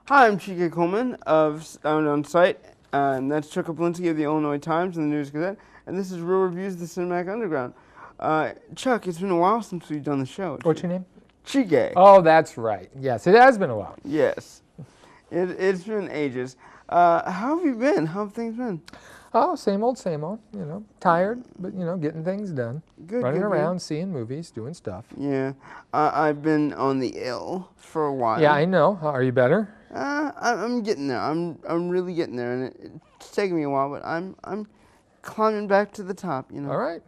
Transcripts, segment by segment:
Hi, I'm Chike Coleman of Sound on Site, and that's Chuck Kaplinsky of the Illinois Times and the News Gazette, and this is Real Reviews of the Cinematic Underground. Chuck, it's been a while since we've done the show. What's your name? Chike. Oh, that's right. Yes, it has been a while. Yes. It's been ages. How have you been? How have things been? Oh, same old, same old. You know, tired, but getting things done. Good. Running good, around, good. seeing movies, doing stuff. Yeah. I've been on the ill for a while. Yeah, I know. Are you better? I'm getting there. I'm really getting there, and it's taking me a while, but I'm climbing back to the top. All right.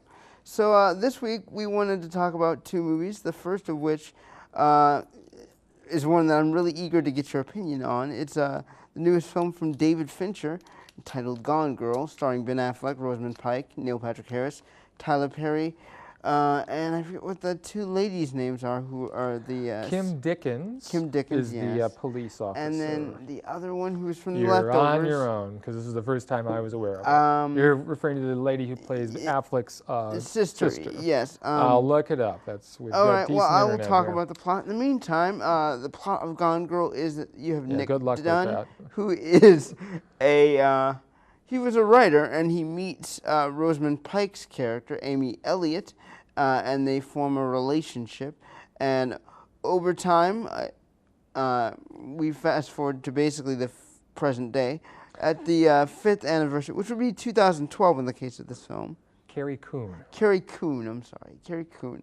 So this week we wanted to talk about two movies. The first of which is one that I'm really eager to get your opinion on. It's the newest film from David Fincher, entitled Gone Girl, starring Ben Affleck, Rosamund Pike, Neil Patrick Harris, Tyler Perry, and I forget what the two ladies' names are, who are the... Kim Dickens. Kim Dickens, is yes. the police officer. And then the other one who's from The You're Leftovers. on your own, because this is the first time I was aware of it. You're referring to the lady who plays Affleck's sister. Yes. I'll look it up. We've all got right. decent Well, I will internet talk here. about the plot. In the meantime, the plot of Gone Girl is that you have Nick good luck with Dunn, that. who is he was a writer, and he meets Rosamund Pike's character, Amy Elliott, and they form a relationship. And over time, we fast forward to basically the present day, at the 5th anniversary, which would be 2012 in the case of this film. Carrie Coon. Carrie Coon, I'm sorry. Carrie Coon.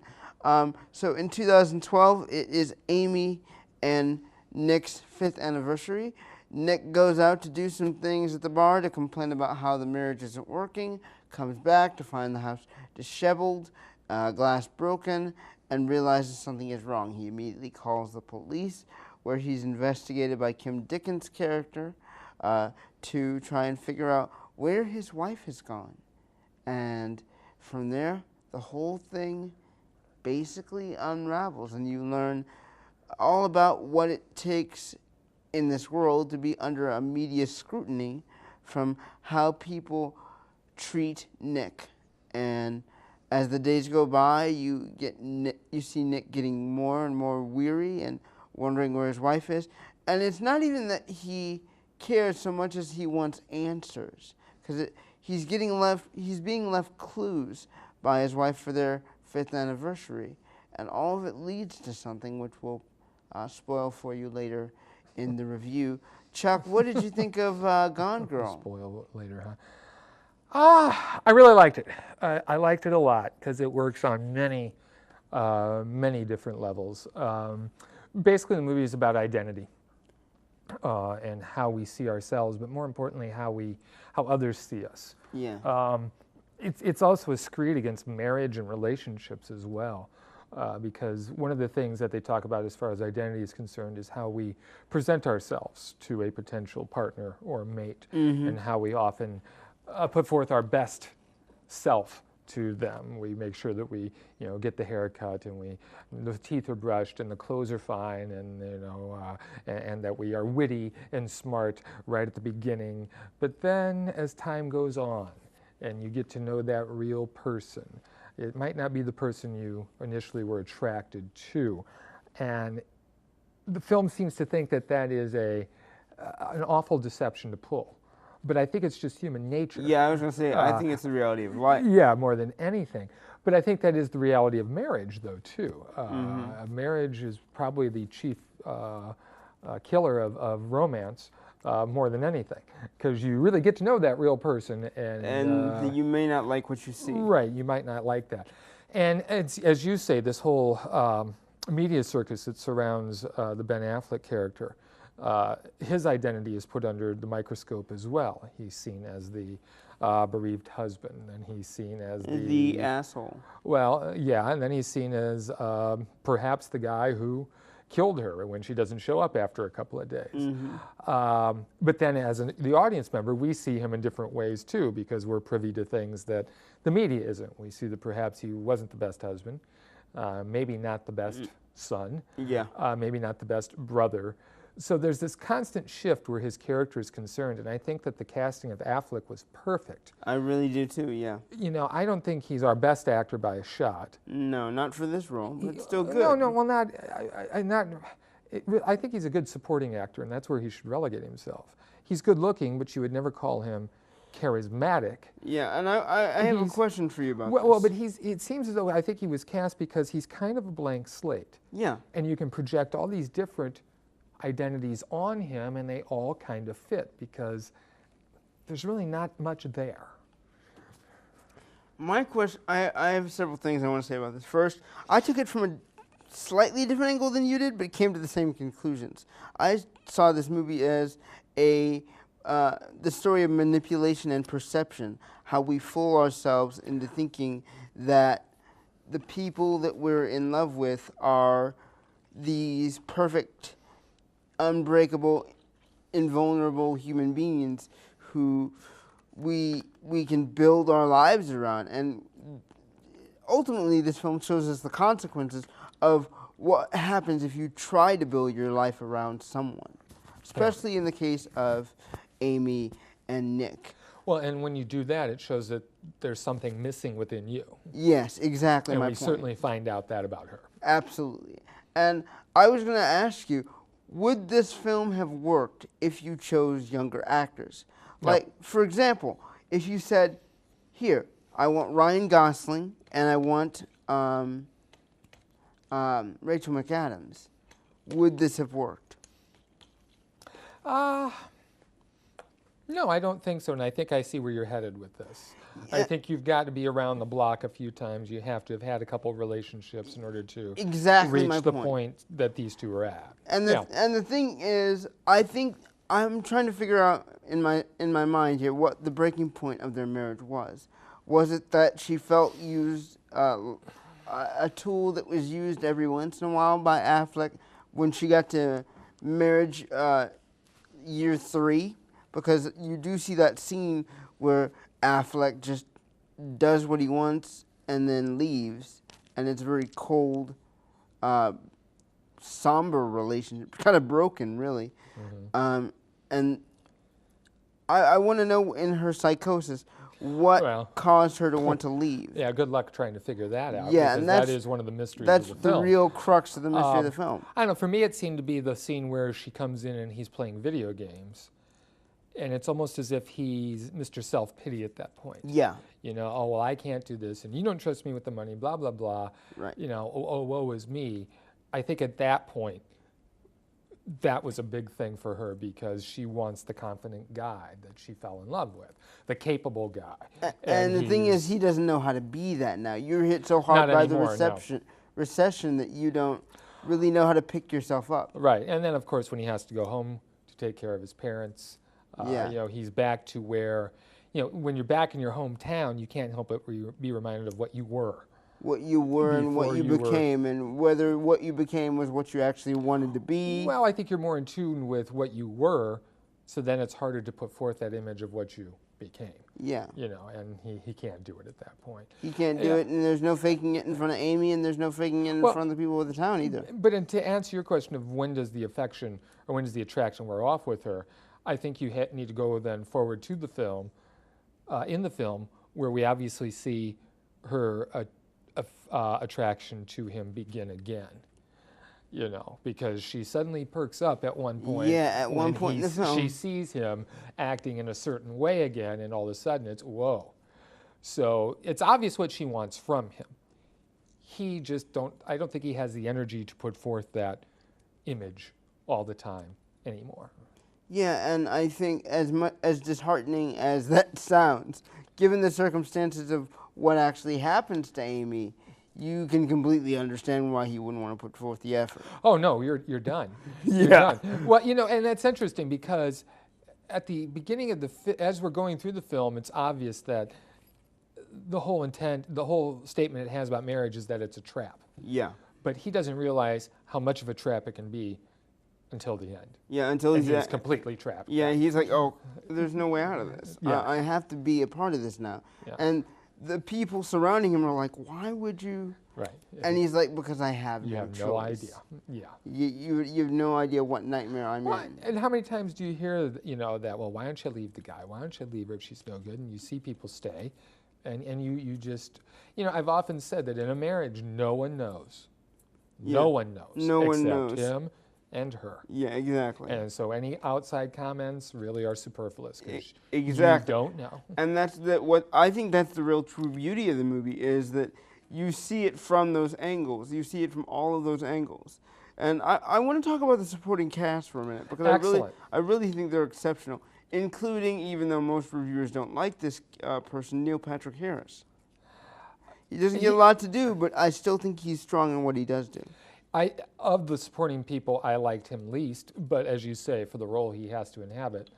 So in 2012, it is Amy and Nick's 5th anniversary. Nick goes out to do some things at the bar to complain about how the marriage isn't working, comes back to find the house disheveled, glass broken, and realizes something is wrong. He immediately calls the police, where he's investigated by Kim Dickens' character to try and figure out where his wife has gone. And from there, the whole thing basically unravels, and you learn all about what it takes in this world to be under a media scrutiny from how people treat Nick. And as the days go by, you see Nick getting more and more weary and wondering where his wife is. And it's not even that he cares so much as he wants answers, because he's being left clues by his wife for their 5th anniversary, and all of it leads to something which we'll spoil for you later in the review. Chuck, what did you think of Gone Girl? Spoil later, huh? I really liked it. I liked it a lot because it works on many different levels. Basically, the movie is about identity and how we see ourselves, but more importantly, how others see us. Yeah. It's also a screed against marriage and relationships as well. Because one of the things that they talk about as far as identity is concerned is how we present ourselves to a potential partner or mate, and how we often put forth our best self to them. We make sure that we, get the haircut, and the teeth are brushed, and the clothes are fine, and and that we are witty and smart right at the beginning. But then, as time goes on, and you get to know that real person, it might not be the person you initially were attracted to. And the film seems to think that is an awful deception to pull. But I think it's just human nature. Yeah, I was going to say, I think it's the reality of life. Yeah, more than anything. But I think that is the reality of marriage, though, too. Marriage is probably the chief killer of romance. More than anything, because you really get to know that real person, and you may not like what you see. Right, you might not like that, and as you say, this whole media circus that surrounds the Ben Affleck character, his identity is put under the microscope as well. He's seen as the bereaved husband, and he's seen as the asshole. Well, yeah, and then he's seen as perhaps the guy who killed her when she doesn't show up after a couple of days. But then as the audience member, we see him in different ways too, because we're privy to things that the media isn't. We see that perhaps he wasn't the best husband, maybe not the best son, maybe not the best brother. So there's this constant shift where his character is concerned, and I think that the casting of Affleck was perfect. I really do too, yeah. I don't think he's our best actor by a shot. No, not for this role, but still good. No, well, not. I think he's a good supporting actor, and that's where he should relegate himself. He's good looking, but you would never call him charismatic. Yeah, and I have a question for you about this. Well, but it seems as though I think he was cast because he's kind of a blank slate. Yeah. And you can project all these different identities on him, and they all kind of fit because there's really not much there. My question, I have several things I want to say about this. First, I took it from a slightly different angle than you did, but came to the same conclusions. I saw this movie as the story of manipulation and perception, how we fool ourselves into thinking that the people that we're in love with are these perfect, unbreakable, invulnerable human beings who we can build our lives around. And ultimately, this film shows us the consequences of what happens if you try to build your life around someone, especially in the case of Amy and Nick. Well, and when you do that, it shows that there's something missing within you. Yes, exactly And my we point. certainly find out that about her. Absolutely. And I was going to ask you, would this film have worked if you chose younger actors? No. Like, for example, if you said, here, I want Ryan Gosling and I want Rachel McAdams, would this have worked? No, I don't think so, and I think I see where you're headed with this. I think you've got to be around the block a few times. You have to have had a couple of relationships in order to reach the point that these two are at. And the thing is, I think I'm trying to figure out in my mind here what the breaking point of their marriage was. Was it that she felt used a tool that was used every once in a while by Affleck when she got to marriage year 3? Because you do see that scene where Affleck just does what he wants and then leaves, and it's a very cold, somber relationship, kind of broken, really. Mm-hmm. And I want to know, in her psychosis, what caused her to want to leave. Yeah, good luck trying to figure that out. Yeah, and that is one of the mysteries that's of the film. the real crux of the mystery of the film. I don't know, for me it seemed to be the scene where she comes in and he's playing video games. And it's almost as if he's Mr. Self-Pity at that point. Yeah. You know, oh, well, I can't do this, and you don't trust me with the money, blah, blah, blah. Right. You know, oh, woe is me. I think at that point, that was a big thing for her because she wants the confident guy that she fell in love with, the capable guy. And the thing is, he doesn't know how to be that now. You're hit so hard by the recession that you don't really know how to pick yourself up. Right. And then, of course, when he has to go home to take care of his parents, you know, he's back to where, you know, when you're back in your hometown, you can't help but be reminded of what you were. What you were and what you became, and whether what you became was what you actually wanted to be. Well, I think you're more in tune with what you were, so then it's harder to put forth that image of what you became. Yeah. You know, and he can't do it at that point. He can't do it, and there's no faking it in front of Amy, and there's no faking it in front of the people of the town either. But to answer your question of when does the affection or when does the attraction wear off with her, I think you need to go then forward to the film, in the film, where we obviously see her attraction to him begin again. You know, because she suddenly perks up at one point. Yeah, at one point in the film. She sees him acting in a certain way again, and all of a sudden it's, whoa. So it's obvious what she wants from him. I don't think he has the energy to put forth that image all the time anymore. Yeah, and I think as disheartening as that sounds, given the circumstances of what actually happens to Amy, you can completely understand why he wouldn't want to put forth the effort. Oh no, you're done. You're done. Well, you know, and that's interesting because at the beginning of as we're going through the film, it's obvious that the whole intent, the whole statement it has about marriage is that it's a trap. Yeah. But he doesn't realize how much of a trap it can be until the end. Yeah, until he's completely trapped. Yeah, he's like, oh, there's no way out of this. Yeah. I have to be a part of this now. Yeah. And the people surrounding him are like, why would you? Right. And he's like, because I have no choice. You have no idea. Yeah. You have no idea what nightmare I'm in. And how many times do you hear, you know, that, well, why don't you leave the guy? Why don't you leave her if she's no good? And you see people stay. And you just, you know, I've often said that in a marriage, no one knows. Yeah. No one knows. No one knows. Except him and her. Yeah, exactly. And so any outside comments really are superfluous because Exactly. you don't know. And what I think that's the real true beauty of the movie is that you see it from those angles. You see it from all of those angles. And I want to talk about the supporting cast for a minute because Excellent. I really think they're exceptional, including, even though most reviewers don't like this person, Neil Patrick Harris. He doesn't get a lot to do, but I still think he's strong in what he does do. Of the supporting people, I liked him least, but as you say, for the role he has to inhabit,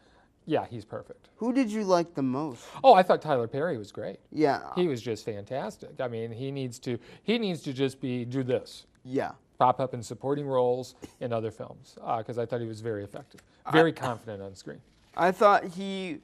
yeah, he's perfect. Who did you like the most? Oh, I thought Tyler Perry was great. Yeah. He was just fantastic. I mean, he needs to just do this. Yeah. Pop up in supporting roles in other films, because I thought he was very effective, very confident on screen. I thought he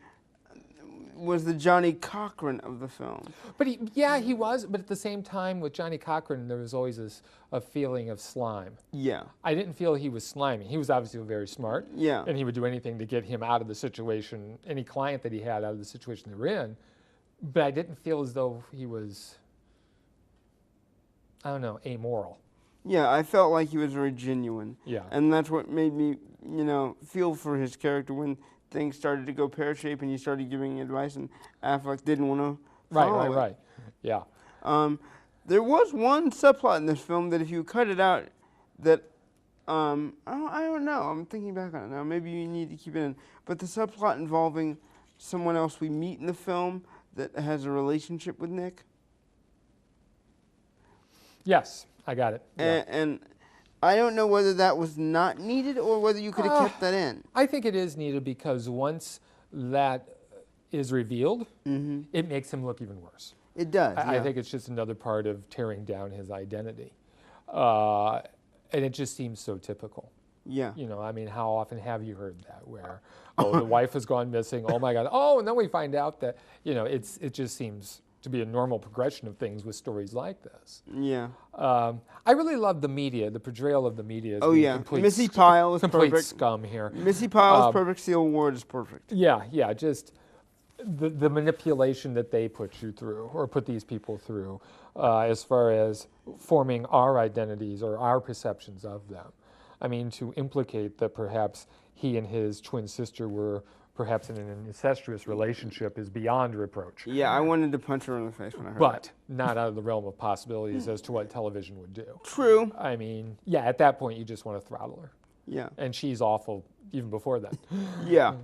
was the Johnny Cochran of the film. But he was. But at the same time, with Johnny Cochran, there was always a feeling of slime. Yeah. I didn't feel he was slimy. He was obviously very smart. Yeah. And he would do anything to get him out of the situation, any client that he had out of the situation they were in. But I didn't feel as though he was, I don't know, amoral. Yeah, I felt like he was very genuine. Yeah. And that's what made me, feel for his character when things started to go pear-shaped and he started giving advice and Affleck didn't want to follow it. Right. Yeah. There was one subplot in this film that if you cut it out, that I don't know. I'm thinking back on it now. Maybe you need to keep it in. But the subplot involving someone else we meet in the film that has a relationship with Nick. Yes, I got it. Yeah. And I don't know whether that was not needed or whether you could have kept that in. I think it is needed because once that is revealed, it makes him look even worse. It does. I think it's just another part of tearing down his identity. And it just seems so typical. Yeah. I mean, how often have you heard that where, the wife has gone missing, oh my God, oh, and then we find out that, it just seems to be a normal progression of things with stories like this. Yeah. I really love the media, the portrayal of the media. Oh yeah, Missy Pyle is complete perfect. Scum here. Missy Pyle's perfect. Seal Ward is perfect. Yeah, just the manipulation that they put you through or put these people through as far as forming our identities or our perceptions of them. I mean, to implicate that perhaps he and his twin sister were perhaps in an incestuous relationship is beyond reproach. Yeah, I wanted to punch her in the face when I heard But not out of the realm of possibilities as to what television would do. True. I mean, yeah, at that point you just want to throttle her. Yeah. And she's awful even before that. Yeah.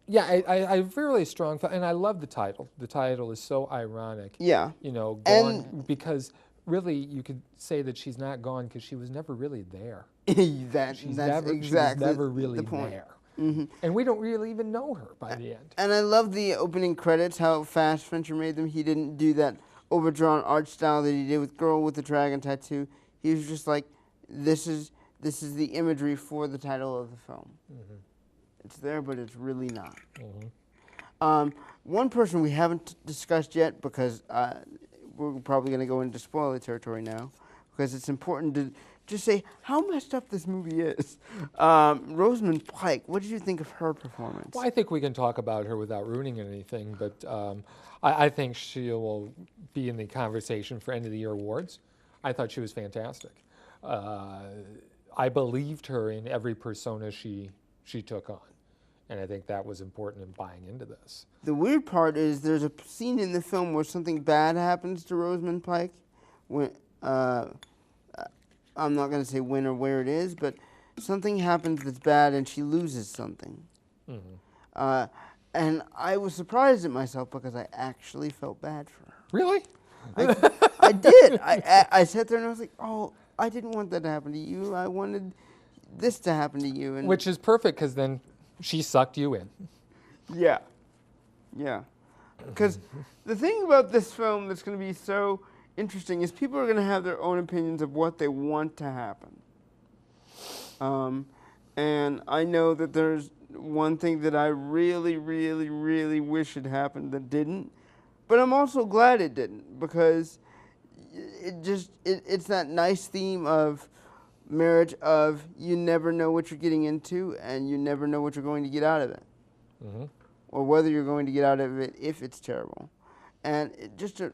Yeah, I have really strong, and I love the title. The title is so ironic. Yeah. Gone, because really you could say that she's not gone because she was never really there. That's exactly she was never really the point. there. And we don't really even know her by the end. And I love the opening credits, how fast Fincher made them. He didn't do that overdrawn art style that he did with Girl with the Dragon Tattoo. He was just like, this is the imagery for the title of the film. It's there, but it's really not. One person we haven't discussed yet because we're probably going to go into spoiler territory now because it's important to just say how messed up this movie is. Rosamund Pike, what did you think of her performance? Well, I think we can talk about her without ruining anything, but I think she will be in the conversation for end of the year awards. I thought she was fantastic. I believed her in every persona she took on. And I think that was important in buying into this. The weird part is there's a scene in the film where something bad happens to Rosamund Pike. When I'm not going to say when or where it is, but something happens that's bad and she loses something. And I was surprised at myself because I actually felt bad for her. Really? I did. I sat there and I was like, oh, I didn't want that to happen to you. I wanted this to happen to you. And which is perfect because then she sucked you in. Yeah. Yeah. Because the thing about this film that's going to be so interesting is people are going to have their own opinions of what they want to happen. And I know that there's one thing that I really, really, really wish had happened that didn't. But I'm also glad it didn't because it's that nice theme of marriage of you never know what you're getting into and you never know what you're going to get out of it. Or whether you're going to get out of it if it's terrible. And just a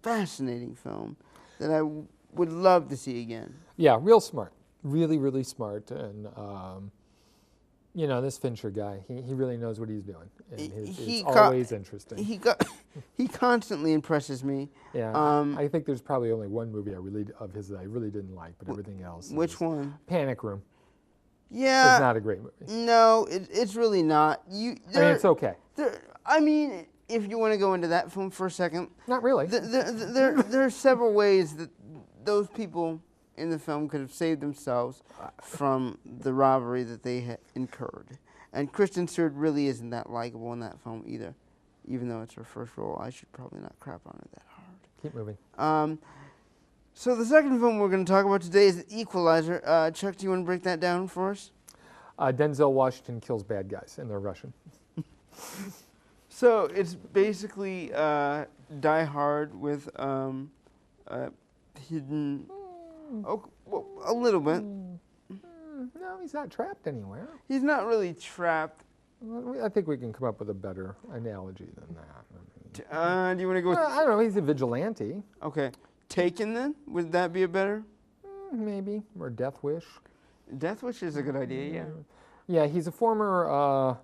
fascinating film that I would love to see again. Yeah, real smart. really, really smart, and you know, this Fincher guy, he really knows what he's doing, and it's always interesting. He constantly impresses me. Yeah, Um, I think there's probably only one movie of his that I really didn't like, but everything else. which one? Panic Room. Yeah. It's not a great movie. No, it's really not. I mean, it's okay. I mean, if you want to go into that film for a second. Not really. There are several ways that those people in the film could have saved themselves from the robbery that they had incurred. And Kristen Stewart really isn't that likable in that film either. Even though it's her first role, I should probably not crap on her that hard. Keep moving. So the second film we're going to talk about today is Equalizer. Chuck, do you want to break that down for us? Denzel Washington kills bad guys, and they're Russian. So it's basically Die Hard with hidden... Oh, well, a little bit. No, he's not trapped anywhere. He's not really trapped. Well, I think we can come up with a better analogy than Do that. you want to go with... I don't know, he's a vigilante. Okay. Taken then? Would that be a better? Maybe, or Death Wish. Death Wish is a good idea, yeah. Yeah, he's a former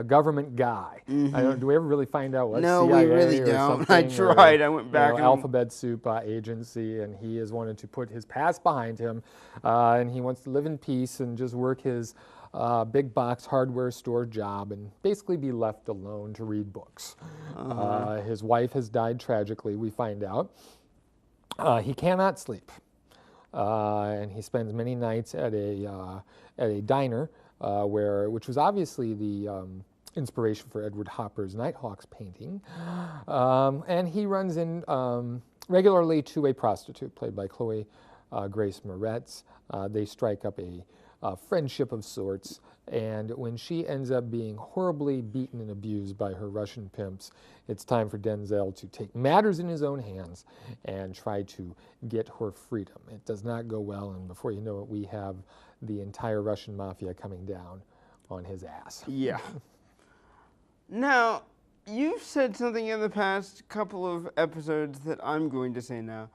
government guy. Mm-hmm. Do we ever really find out what? No, CIA we really or don't. I something, tried. Or, I went back. Alphabet Soup agency, and he has wanted to put his past behind him, and he wants to live in peace and just work his big box hardware store job and basically be left alone to read books. His wife has died tragically, we find out. He cannot sleep, and he spends many nights at a diner, which was obviously the inspiration for Edward Hopper's Nighthawks painting. And he runs in regularly to a prostitute played by Chloe Grace Moretz. They strike up a friendship of sorts, and when she ends up being horribly beaten and abused by her Russian pimps, it's time for Denzel to take matters in his own hands and try to get her freedom. It does not go well, and before you know it, we have the entire Russian mafia coming down on his ass. Yeah. Now, you've said something in the past couple of episodes that I'm going to say now.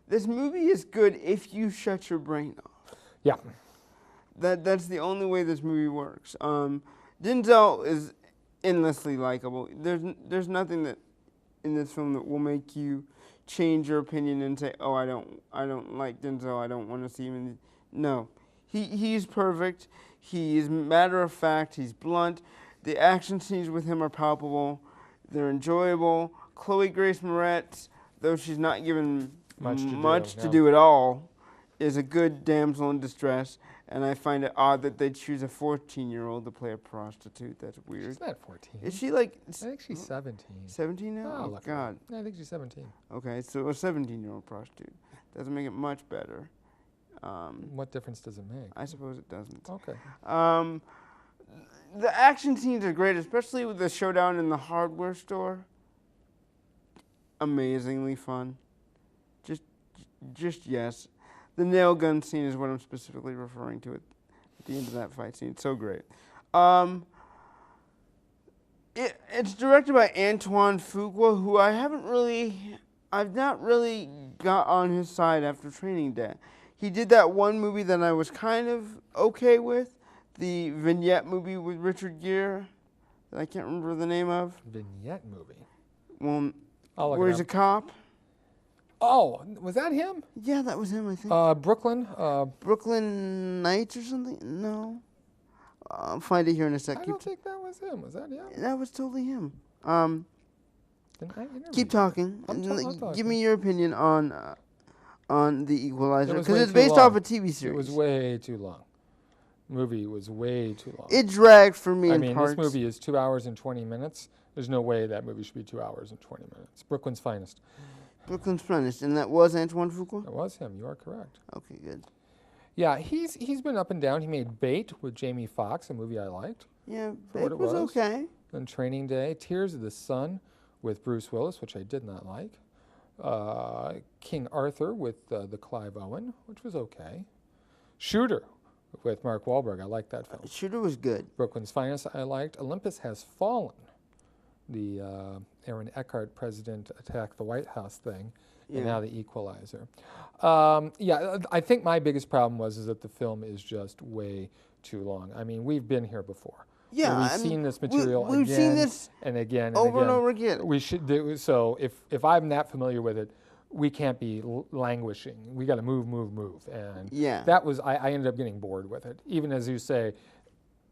This movie is good if you shut your brain off. Yeah. That's the only way this movie works. Denzel is endlessly likable. There's nothing that in this film that will make you change your opinion and say, "Oh, I don't like Denzel. I don't want to see him." No, he's perfect. He's matter of fact. He's blunt. The action scenes with him are palpable. They're enjoyable. Chloe Grace Moretz, though she's not given much to do at all, is a good damsel in distress. And I find it odd that they choose a 14-year-old to play a prostitute. That's weird. She's not 14. Is she like... I think she's 17. 17 now? Oh, God. Yeah, I think she's 17. Okay, so a 17-year-old prostitute. Doesn't make it much better. What difference does it make? I suppose it doesn't. Okay. The action scenes are great, especially with the showdown in the hardware store. Amazingly fun. Just yes. The nail gun scene is what I'm specifically referring to at the end of that fight scene. It's so great. It's directed by Antoine Fuqua, who I've not really got on his side after Training Day. He did that one movie that I was kind of okay with, the Vignette movie with Richard Gere, that I can't remember the name of. Vignette movie? Well, where he's a cop. Oh, was that him? Yeah, that was him, I think. Brooklyn? Brooklyn Nights or something? No. I'll find it here in a sec. I don't think that was him. Was that him? That was totally him. Keep talking. Give me your opinion on The Equalizer, because it's based off a TV series. It was way too long. Movie was way too long. It dragged for me in parts. This movie is 2 hours and 20 minutes. There's no way that movie should be 2 hours and 20 minutes. Brooklyn's Finest. Brooklyn's Finest, and that was Antoine Fuqua? That was him. You are correct. Okay, good. Yeah, he's been up and down. He made Bait with Jamie Foxx, a movie I liked. Yeah, Bait was okay. Then Training Day, Tears of the Sun with Bruce Willis, which I did not like. King Arthur with the Clive Owen, which was okay. Shooter with Mark Wahlberg. I liked that film. Shooter was good. Brooklyn's Finest I liked. Olympus Has Fallen. the Aaron Eckhart president attacked the White House thing, Yeah. and now the Equalizer. Yeah, I think my biggest problem is that the film is just way too long. I mean, we've been here before. Yeah, we've I mean, seen this material we've seen again this and again and over again. and over again. We should do so. If I'm that familiar with it, we can't be languishing. We got to move, move, move. And Yeah. that was I ended up getting bored with it. Even as you say,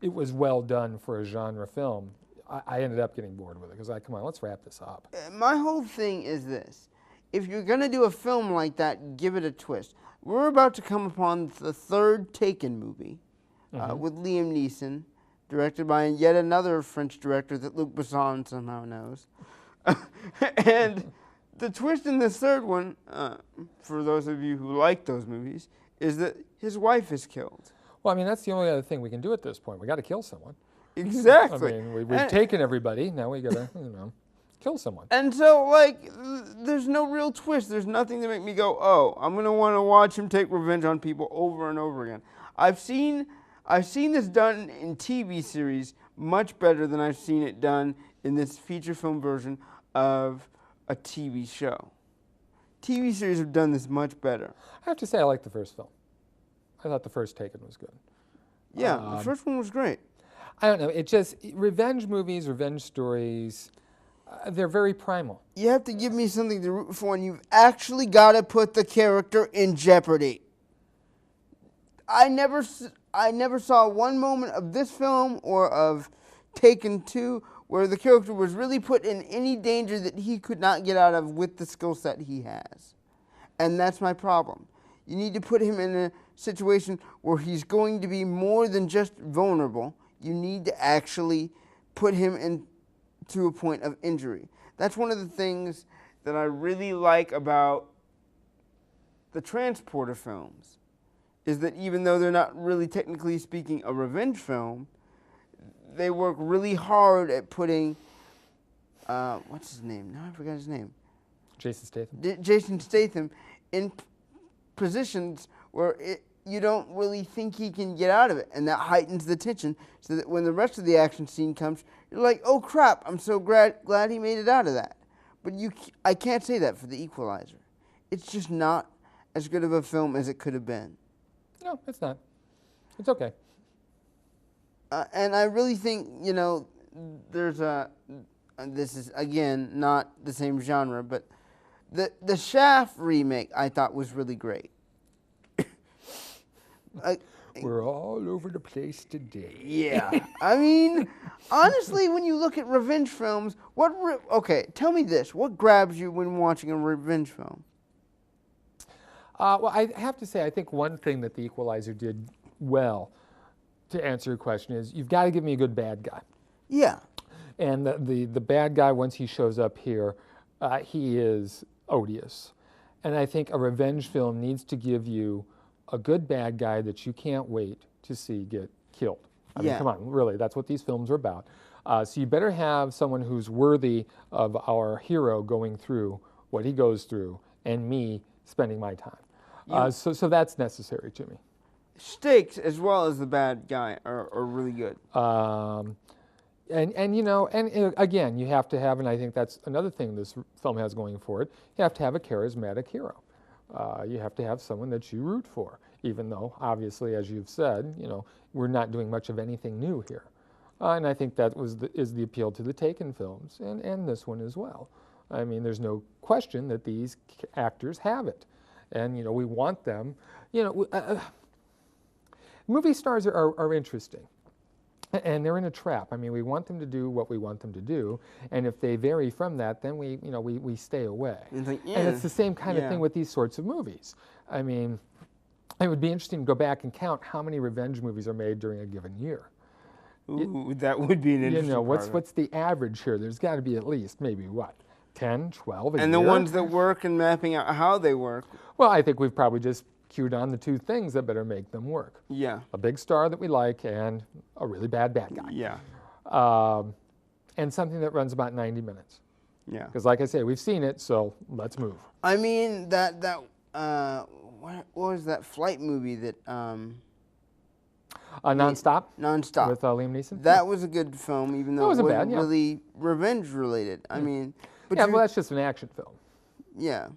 it was well done for a genre film. I ended up getting bored with it because come on, let's wrap this up. My whole thing is this. If you're going to do a film like that, give it a twist. We're about to come upon the third Taken movie with Liam Neeson, directed by yet another French director that Luc Besson somehow knows. And the twist in this third one, for those of you who like those movies, is that his wife is killed. Well, I mean, that's the only other thing we can do at this point. We got to kill someone. Exactly. I mean, we've taken everybody. Now we got to, kill someone. And so, like, there's no real twist. There's nothing to make me go, oh, I'm going to want to watch him take revenge on people over and over again. I've seen this done in TV series much better than I've seen it done in this feature film version of a TV show. TV series have done this much better. I have to say I like the first film. I thought the first Taken was good. Yeah, the first one was great. I don't know. It just, revenge movies, revenge stories, they're very primal. You have to give me something to root for, and you've actually got to put the character in jeopardy. I never saw one moment of this film or of Taken 2 where the character was really put in any danger that he could not get out of with the skill set he has. And that's my problem. You need to put him in a situation where he's going to be more than just vulnerable. You need to actually put him into a point of injury. That's one of the things that I really like about the Transporter films, is that even though they're not really technically speaking a revenge film, they work really hard at putting, what's his name? No, I forgot his name. Jason Statham. Jason Statham in positions where you don't really think he can get out of it, and that heightens the tension so that when the rest of the action scene comes, you're like, oh crap, I'm so glad he made it out of that. But I can't say that for The Equalizer. It's just not as good of a film as it could have been. No, it's not. It's okay. And I really think, there's this is, again, not the same genre, but the Shaft remake I thought was really great. We're all over the place today. Yeah. I mean, honestly, when you look at revenge films, okay, tell me this. What grabs you when watching a revenge film? Well, I have to say, I think one thing that The Equalizer did well, to answer your question, is you've got to give me a good bad guy. Yeah. And the bad guy, once he shows up here, he is odious. And I think a revenge film needs to give you a good bad guy that you can't wait to see get killed. I mean, come on, really, that's what these films are about. So you better have someone who's worthy of our hero going through what he goes through and me spending my time. So that's necessary to me. Stakes as well as the bad guy are really good. And again, you have to have, and I think that's another thing this film has going for it, you have to have a charismatic hero. You have to have someone that you root for, even though, obviously, as you've said, we're not doing much of anything new here. And I think that is the appeal to the Taken films, and this one as well. I mean, there's no question that these actors have it. And, we want them. Movie stars are interesting. And they're in a trap. I mean, we want them to do what we want them to do, and if they vary from that, then we stay away. It's like, and it's the same kind of thing with these sorts of movies. I mean, it would be interesting to go back and count how many revenge movies are made during a given year. Ooh, that would be an interesting what's the average here? There's got to be at least maybe 10, 12 a year? And the ones that work and mapping out how they work. Well, I think we've probably just queued on the two things that better make them work. Yeah. A big star that we like and a really bad guy. Yeah. And something that runs about 90 minutes. Yeah. Because like I say, we've seen it, so let's move. I mean, what was that flight movie that... Nonstop Nonstop. with Liam Neeson. That was a good film, even though it wasn't wasn't bad, yeah. really revenge related. I mean, but Yeah, well, that's just an action film. yeah,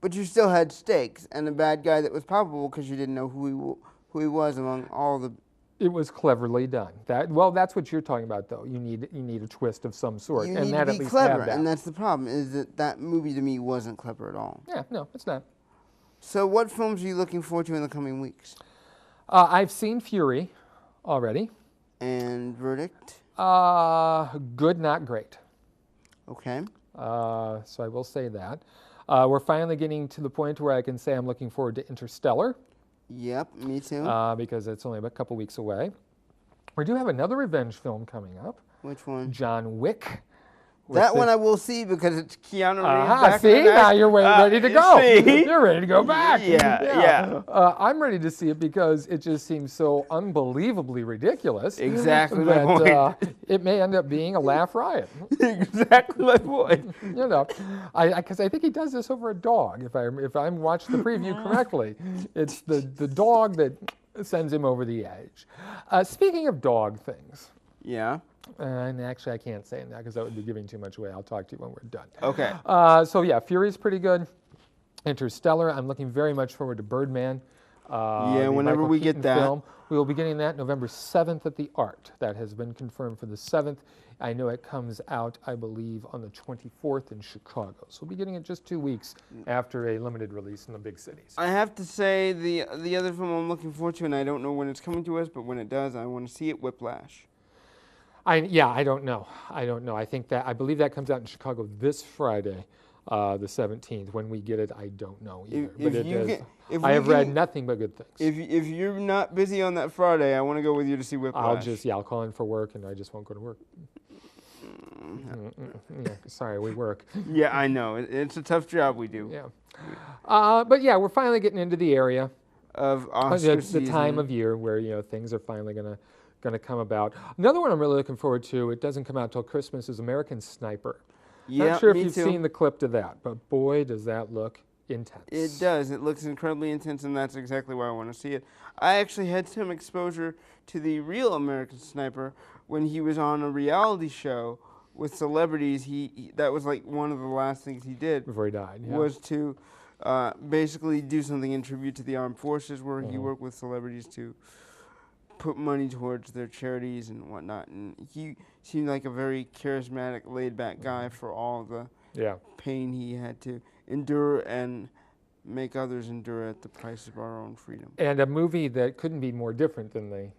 but you still had stakes and a bad guy that was palpable because you didn't know who he was among all the. It was cleverly done. That's what you're talking about, though. You need a twist of some sort, You and need that to at be least clever, had that. and that's the problem. Is that movie to me wasn't clever at all. Yeah, no, it's not. So, what films are you looking forward to in the coming weeks? I've seen Fury already. And verdict? Good, not great. Okay. So I will say that. We're finally getting to the point where I can say I'm looking forward to Interstellar. Yep, me too. Because it's only a couple weeks away. We do have another revenge film coming up. Which one? John Wick. That one I will see because it's Keanu Reeves. back See, in the now back. you're ready to go. See? You're ready to go back. Yeah. I'm ready to see it because it just seems so unbelievably ridiculous. Exactly my that point. it may end up being a laugh riot. Exactly my point. You know, because I think he does this over a dog. If I watched the preview correctly, it's the dog that sends him over the edge. Speaking of dog things. Yeah. And actually, I can't say that because that would be giving too much away. I'll talk to you when we're done. Okay. So yeah, Fury's pretty good. Interstellar, I'm looking very much forward to Birdman. Yeah, the whenever Michael we get Keaton that. film. We will be getting that November 7th at the Art. That has been confirmed for the 7th. I know it comes out, I believe, on the 24th in Chicago. So we'll be getting it just 2 weeks after a limited release in the big cities. I have to say the other film I'm looking forward to, and I don't know when it's coming to us, but when it does, I want to see it, Whiplash. I don't know. I believe that comes out in Chicago this Friday, the 17th. When we get it, I don't know either. I have read nothing but good things. If you're not busy on that Friday, I want to go with you to see Whiplash. I'll call in for work, and I just won't go to work. Yeah, sorry, we work. Yeah, I know. It's a tough job we do. Yeah. But yeah, we're finally getting into the area of Oscar the time of year where things are finally going to come about. Another one I'm really looking forward to, it doesn't come out till Christmas, is American Sniper. Yeah, Not sure if me you've too. seen the clip to that, but boy, does that look intense. It does. It looks incredibly intense, and that's exactly why I want to see it. I actually had some exposure to the real American Sniper when he was on a reality show with celebrities. That was like one of the last things he did Before he died. Yeah. was to basically do something in tribute to the armed forces, where he worked with celebrities to put money towards their charities and whatnot. And he seemed like a very charismatic, laid-back guy for all the pain he had to endure and make others endure at the price of our own freedom. And a movie that couldn't be more different than the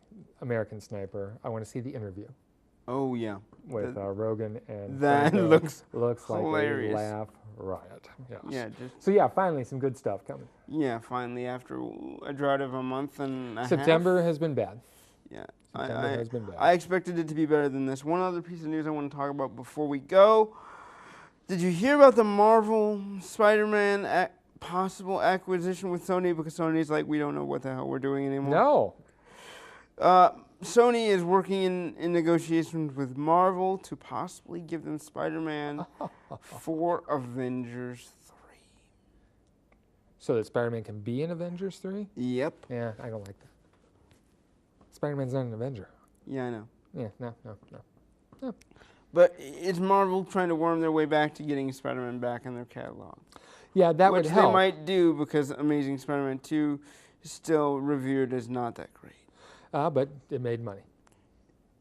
American Sniper. I want to see The Interview. Oh yeah, with Rogan and that looks hilarious. Like a laugh riot. Yes. Yeah. So yeah, finally some good stuff coming. Yeah, finally after a drought of a month and a September half. has been bad. Yeah, September has been bad. I expected it to be better than this. One other piece of news I want to talk about before we go. Did you hear about the Marvel Spider-Man possible acquisition with Sony? Because Sony's like, we don't know what the hell we're doing anymore. No. Sony is working in negotiations with Marvel to possibly give them Spider-Man for Avengers 3. So that Spider-Man can be in Avengers 3? Yep. Yeah, I don't like that. Spider-Man's not an Avenger. Yeah, I know. Yeah, no. But it's Marvel trying to worm their way back to getting Spider-Man back in their catalog. Yeah, that would help. Which they might do because Amazing Spider-Man 2 is still revered as not that great. But it made money.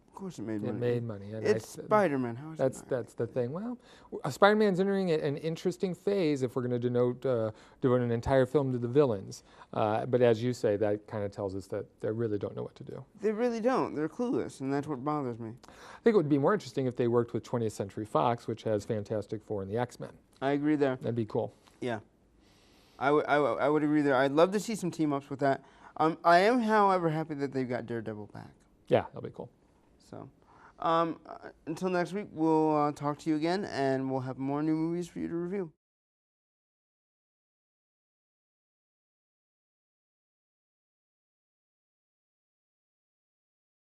Of course it made money. It made money. And it's Spider-Man. How is it that's the thing. Well, Spider-Man's entering an interesting phase if we're going to devote an entire film to the villains. But as you say, that kind of tells us that they really don't know what to do. They really don't. They're clueless, and that's what bothers me. I think it would be more interesting if they worked with 20th Century Fox, which has Fantastic Four and the X-Men. I agree there. That'd be cool. Yeah. I would agree there. I'd love to see some team-ups with that. I am, however, happy that they've got Daredevil back. Yeah, that'll be cool. So, until next week, we'll talk to you again, and we'll have more new movies for you to review.